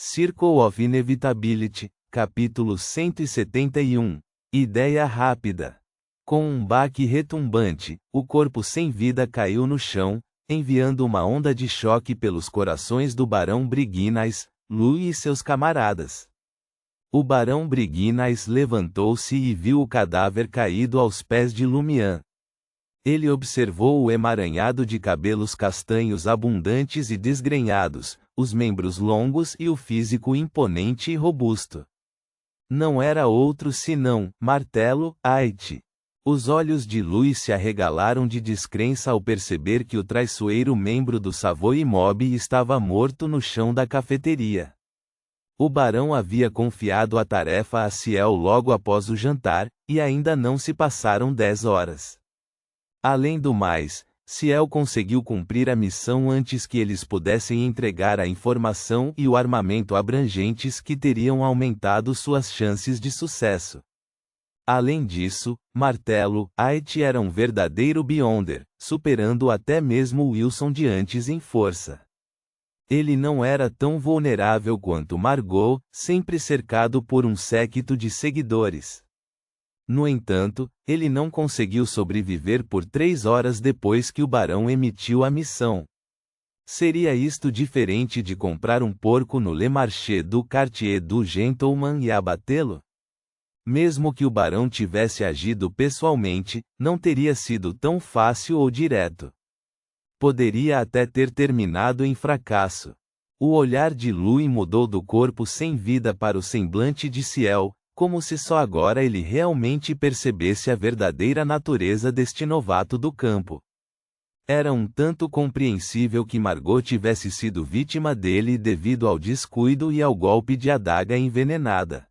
Circle of Inevitability, capítulo 171. Ideia rápida. Com um baque retumbante, o corpo sem vida caiu no chão, enviando uma onda de choque pelos corações do Barão Brigignais, Louis e seus camaradas. O Barão Brigignais levantou-se e viu o cadáver caído aos pés de Lumian. Ele observou o emaranhado de cabelos castanhos abundantes e desgrenhados, os membros longos e o físico imponente e robusto. Não era outro senão Martelo Ait. Os olhos de Louis se arregalaram de descrença ao perceber que o traiçoeiro membro do Savoy Mob estava morto no chão da cafeteria. O barão havia confiado a tarefa a Ciel logo após o jantar, e ainda não se passaram 10 horas. Além do mais, Ciel conseguiu cumprir a missão antes que eles pudessem entregar a informação e o armamento abrangentes que teriam aumentado suas chances de sucesso. Além disso, Martelo Ait era um verdadeiro Beyonder, superando até mesmo Wilson de antes em força. Ele não era tão vulnerável quanto Margot, sempre cercado por um séquito de seguidores. No entanto, ele não conseguiu sobreviver por 3 horas depois que o barão emitiu a missão. Seria isto diferente de comprar um porco no Le Marché do Quartier du Gentleman e abatê-lo? Mesmo que o barão tivesse agido pessoalmente, não teria sido tão fácil ou direto. Poderia até ter terminado em fracasso. O olhar de Louis mudou do corpo sem vida para o semblante de Ciel, como se só agora ele realmente percebesse a verdadeira natureza deste novato do campo. Era um tanto compreensível que Margot tivesse sido vítima dele devido ao descuido e ao golpe de adaga envenenada.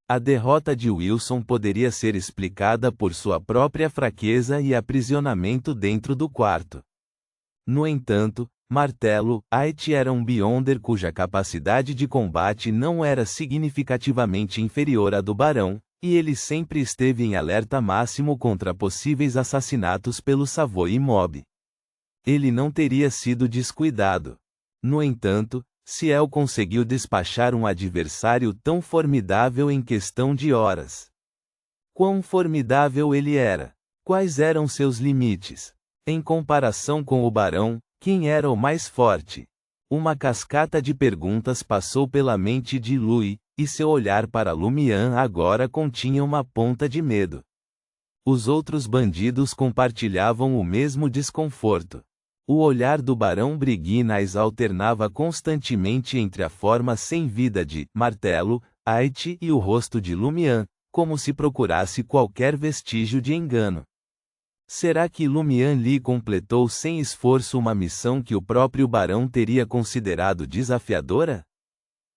A derrota de Wilson poderia ser explicada por sua própria fraqueza e aprisionamento dentro do quarto. No entanto, Martelo Ait era um Beyonder cuja capacidade de combate não era significativamente inferior à do barão, e ele sempre esteve em alerta máximo contra possíveis assassinatos pelo Savoy Mob. Ele não teria sido descuidado. No entanto, Ciel conseguiu despachar um adversário tão formidável em questão de horas. Quão formidável ele era? Quais eram seus limites? Em comparação com o barão, quem era o mais forte? Uma cascata de perguntas passou pela mente de Louis, e seu olhar para Lumian agora continha uma ponta de medo. Os outros bandidos compartilhavam o mesmo desconforto. O olhar do Barão Brigignais alternava constantemente entre a forma sem vida de Martelo Ait e o rosto de Lumian, como se procurasse qualquer vestígio de engano. Será que Lumian Li completou sem esforço uma missão que o próprio barão teria considerado desafiadora?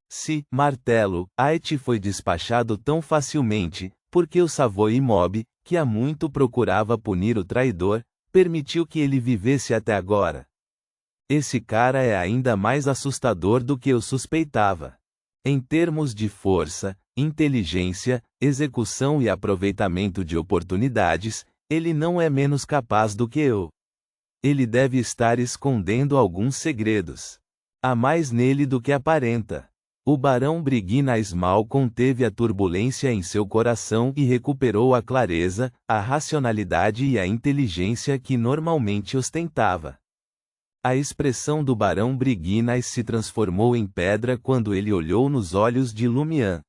Se Martelo Ait foi despachado tão facilmente, porque o Savoy Mob, que há muito procurava punir o traidor, permitiu que ele vivesse até agora? Esse cara é ainda mais assustador do que eu suspeitava. Em termos de força, inteligência, execução e aproveitamento de oportunidades, ele não é menos capaz do que eu. Ele deve estar escondendo alguns segredos. Há mais nele do que aparenta. O Barão Brigignais mal conteve a turbulência em seu coração e recuperou a clareza, a racionalidade e a inteligência que normalmente ostentava. A expressão do Barão Brigignais se transformou em pedra quando ele olhou nos olhos de Lumian.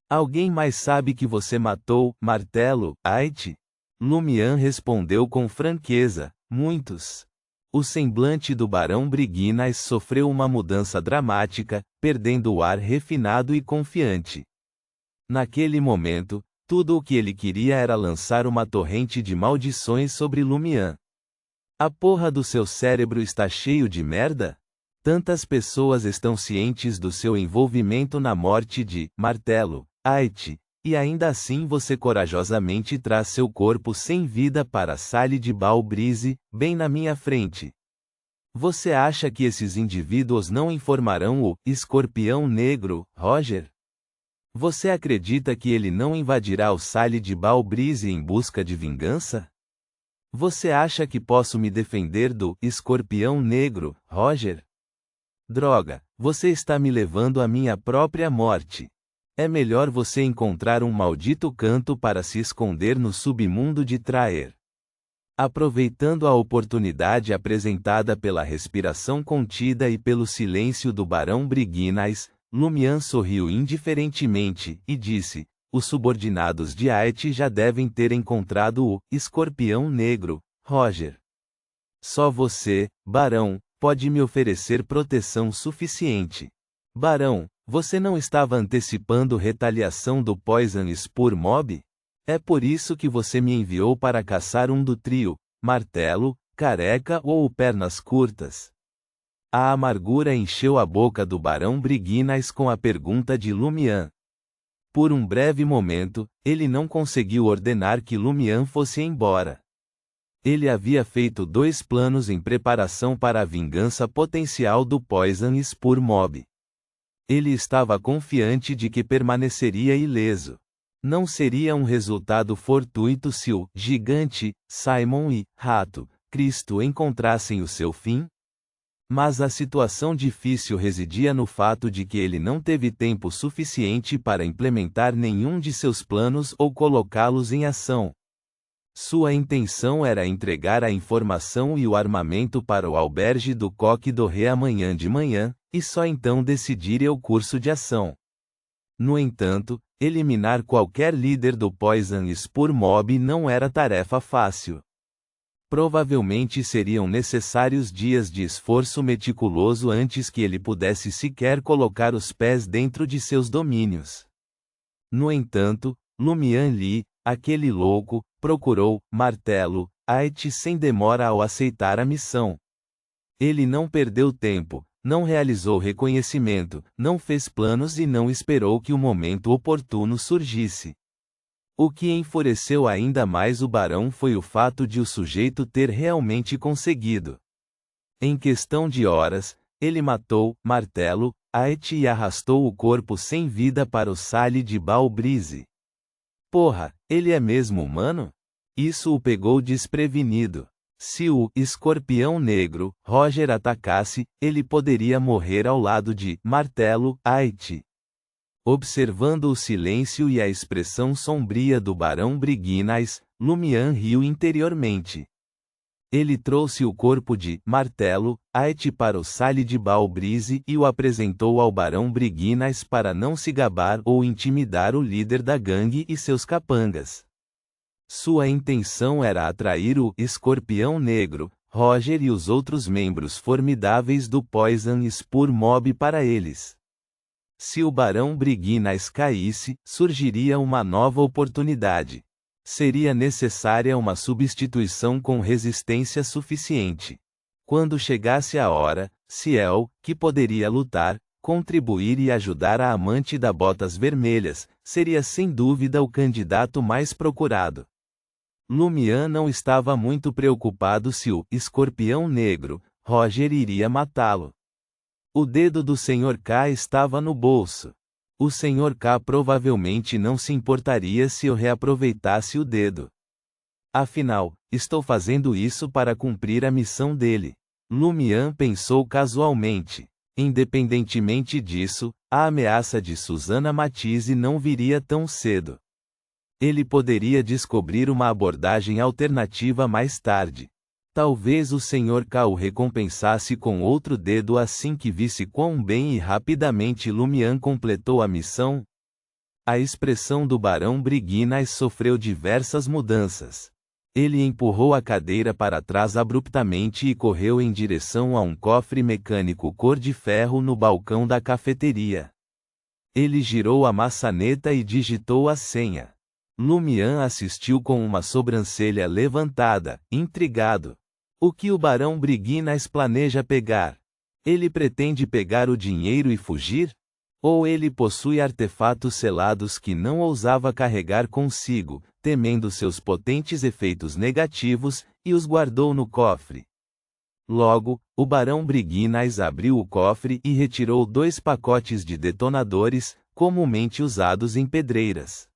Alguém mais sabe que você matou Martelo Ait? Lumian respondeu com franqueza: muitos. O semblante do Barão Brigignais sofreu uma mudança dramática, perdendo o ar refinado e confiante. Naquele momento, tudo o que ele queria era lançar uma torrente de maldições sobre Lumian. A porra do seu cérebro está cheio de merda? Tantas pessoas estão cientes do seu envolvimento na morte de Martelo Ait, e ainda assim você corajosamente traz seu corpo sem vida para a Salle de Bal Brise, bem na minha frente. Você acha que esses indivíduos não informarão o Escorpião Negro, Roger? Você acredita que ele não invadirá o Salle de Bal Brise em busca de vingança? Você acha que posso me defender do Escorpião Negro, Roger? Droga, você está me levando à minha própria morte. É melhor você encontrar um maldito canto para se esconder no submundo de Traer. Aproveitando a oportunidade apresentada pela respiração contida e pelo silêncio do barão Briginas, Lumian sorriu indiferentemente e disse: os subordinados de Aet já devem ter encontrado o escorpião negro, Roger. Só você, barão, pode me oferecer proteção suficiente. Barão, você não estava antecipando retaliação do Poison Spur Mob? É por isso que você me enviou para caçar um do trio, Martelo, Careca ou Pernas Curtas? A amargura encheu a boca do barão Briginas com a pergunta de Lumian. Por um breve momento, ele não conseguiu ordenar que Lumian fosse embora. Ele havia feito 2 planos em preparação para a vingança potencial do Poison Spur Mob. Ele estava confiante de que permaneceria ileso. Não seria um resultado fortuito se o gigante, Simon e Rato, Cristo encontrassem o seu fim? Mas a situação difícil residia no fato de que ele não teve tempo suficiente para implementar nenhum de seus planos ou colocá-los em ação. Sua intenção era entregar a informação e o armamento para o albergue do Coque Doré amanhã de manhã, e só então decidir o curso de ação. No entanto, eliminar qualquer líder do Poison Spur Mob não era tarefa fácil. Provavelmente seriam necessários dias de esforço meticuloso antes que ele pudesse sequer colocar os pés dentro de seus domínios. No entanto, Lumian Li, aquele louco, procurou Martelo, Aet sem demora ao aceitar a missão. Ele não perdeu tempo, não realizou reconhecimento, não fez planos e não esperou que o momento oportuno surgisse. O que enfureceu ainda mais o barão foi o fato de o sujeito ter realmente conseguido. Em questão de horas, ele matou Martelo, Aet e arrastou o corpo sem vida para o Sale de Balbrise. Porra, ele é mesmo humano? Isso o pegou desprevenido. Se o escorpião negro, Roger, atacasse, ele poderia morrer ao lado de Martelo, Aet. Observando o silêncio e a expressão sombria do barão Briginas, Lumian riu interiormente. Ele trouxe o corpo de Martelo, Aet para o Sale de Balbrise e o apresentou ao barão Briginas para não se gabar ou intimidar o líder da gangue e seus capangas. Sua intenção era atrair o escorpião negro, Roger e os outros membros formidáveis do Poison Spur Mob para eles. Se o barão Briginas caísse, surgiria uma nova oportunidade. Seria necessária uma substituição com resistência suficiente. Quando chegasse a hora, Ciel, que poderia lutar, contribuir e ajudar a amante da Botas Vermelhas, seria sem dúvida o candidato mais procurado. Lumian não estava muito preocupado se o escorpião negro, Roger, iria matá-lo. O dedo do Sr. K estava no bolso. O Sr. K provavelmente não se importaria se eu reaproveitasse o dedo. Afinal, estou fazendo isso para cumprir a missão dele. Lumian pensou casualmente. Independentemente disso, a ameaça de Susana Matisse não viria tão cedo. Ele poderia descobrir uma abordagem alternativa mais tarde. Talvez o Sr. K o recompensasse com outro dedo assim que visse quão bem e rapidamente Lumian completou a missão. A expressão do barão Briginas sofreu diversas mudanças. Ele empurrou a cadeira para trás abruptamente e correu em direção a um cofre mecânico cor de ferro no balcão da cafeteria. Ele girou a maçaneta e digitou a senha. Lumian assistiu com uma sobrancelha levantada, intrigado. O que o barão Briginas planeja pegar? Ele pretende pegar o dinheiro e fugir? Ou ele possui artefatos selados que não ousava carregar consigo, temendo seus potentes efeitos negativos, e os guardou no cofre? Logo, o barão Briginas abriu o cofre e retirou 2 pacotes de detonadores, comumente usados em pedreiras.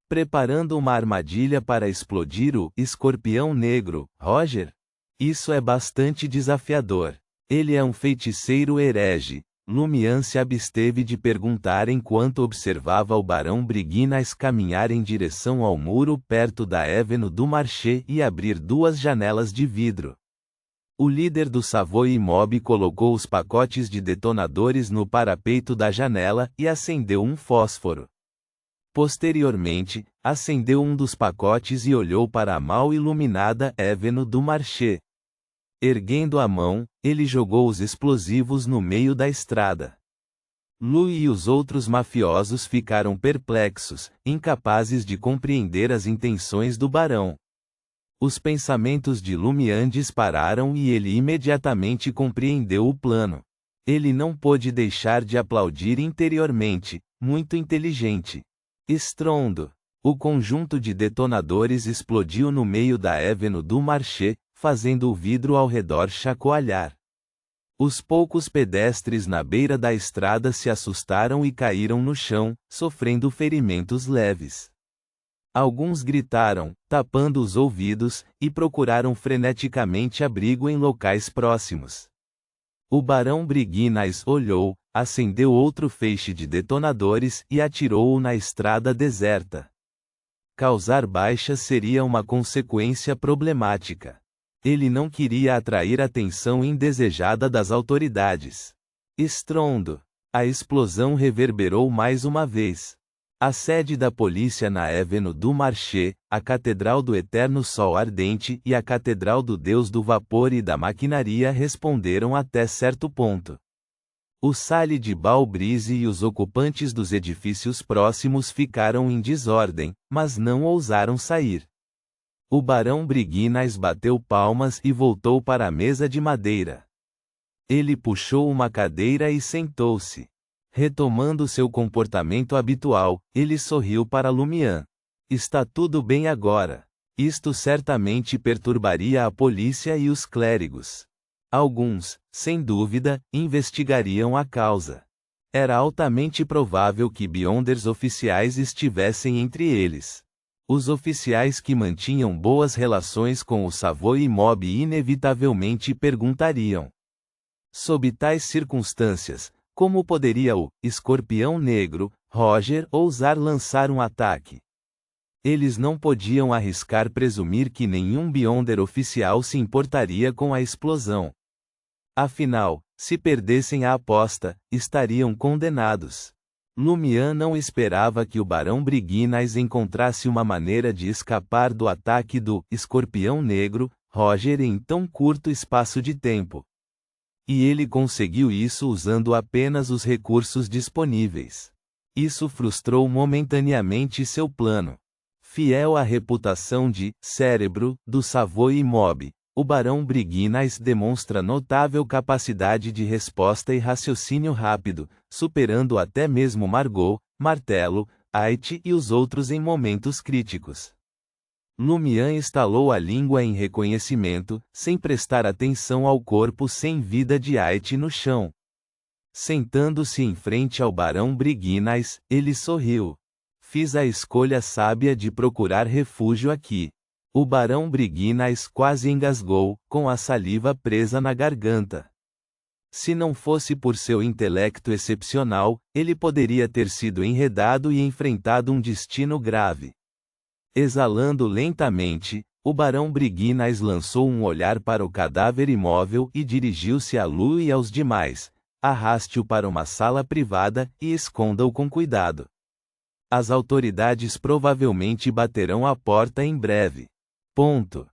Preparando uma armadilha para explodir o escorpião negro, Roger? Isso é bastante desafiador. Ele é um feiticeiro herege. Lumian se absteve de perguntar enquanto observava o barão Briguinais caminhar em direção ao muro perto da Avenue du Marché e abrir duas janelas de vidro. O líder do Savoy Mob colocou os pacotes de detonadores no parapeito da janela e acendeu um fósforo. Posteriormente, acendeu um dos pacotes e olhou para a mal iluminada Avenue du Marché. Erguendo a mão, ele jogou os explosivos no meio da estrada. Louis e os outros mafiosos ficaram perplexos, incapazes de compreender as intenções do barão. Os pensamentos de Lumian dispararam e ele imediatamente compreendeu o plano. Ele não pôde deixar de aplaudir interiormente, muito inteligente. Estrondo! O conjunto de detonadores explodiu no meio da Avenue du Marché, fazendo o vidro ao redor chacoalhar. Os poucos pedestres na beira da estrada se assustaram e caíram no chão, sofrendo ferimentos leves. Alguns gritaram, tapando os ouvidos, e procuraram freneticamente abrigo em locais próximos. O barão Briguinais olhou, acendeu outro feixe de detonadores e atirou-o na estrada deserta. Causar baixas seria uma consequência problemática. Ele não queria atrair a atenção indesejada das autoridades. Estrondo! A explosão reverberou mais uma vez. A sede da polícia na Avenue du Marché, a Catedral do Eterno Sol Ardente e a Catedral do Deus do Vapor e da Maquinaria responderam até certo ponto. O Salle de Balbrise e os ocupantes dos edifícios próximos ficaram em desordem, mas não ousaram sair. O barão Briguinais bateu palmas e voltou para a mesa de madeira. Ele puxou uma cadeira e sentou-se. Retomando seu comportamento habitual, ele sorriu para Lumian. Está tudo bem agora. Isto certamente perturbaria a polícia e os clérigos. Alguns, sem dúvida, investigariam a causa. Era altamente provável que Beyonders oficiais estivessem entre eles. Os oficiais que mantinham boas relações com o Savoy Mob inevitavelmente perguntariam. Sob tais circunstâncias, como poderia o Escorpião Negro, Roger, ousar lançar um ataque? Eles não podiam arriscar presumir que nenhum Beyonder oficial se importaria com a explosão. Afinal, se perdessem a aposta, estariam condenados. Lumian não esperava que o barão Briguinais encontrasse uma maneira de escapar do ataque do Escorpião Negro, Roger, em tão curto espaço de tempo. E ele conseguiu isso usando apenas os recursos disponíveis. Isso frustrou momentaneamente seu plano. Fiel à reputação de cérebro do Savoy Mob, o barão Briguinais demonstra notável capacidade de resposta e raciocínio rápido, superando até mesmo Margot, Martelo, Ait e os outros em momentos críticos. Lumian estalou a língua em reconhecimento, sem prestar atenção ao corpo sem vida de Ait no chão. Sentando-se em frente ao barão Briguinais, ele sorriu. Fiz a escolha sábia de procurar refúgio aqui. O barão Briguinais quase engasgou, com a saliva presa na garganta. Se não fosse por seu intelecto excepcional, ele poderia ter sido enredado e enfrentado um destino grave. Exalando lentamente, o barão Briguinais lançou um olhar para o cadáver imóvel e dirigiu-se a Lu e aos demais. Arraste-o para uma sala privada e esconda-o com cuidado. As autoridades provavelmente baterão à porta em breve. Ponto.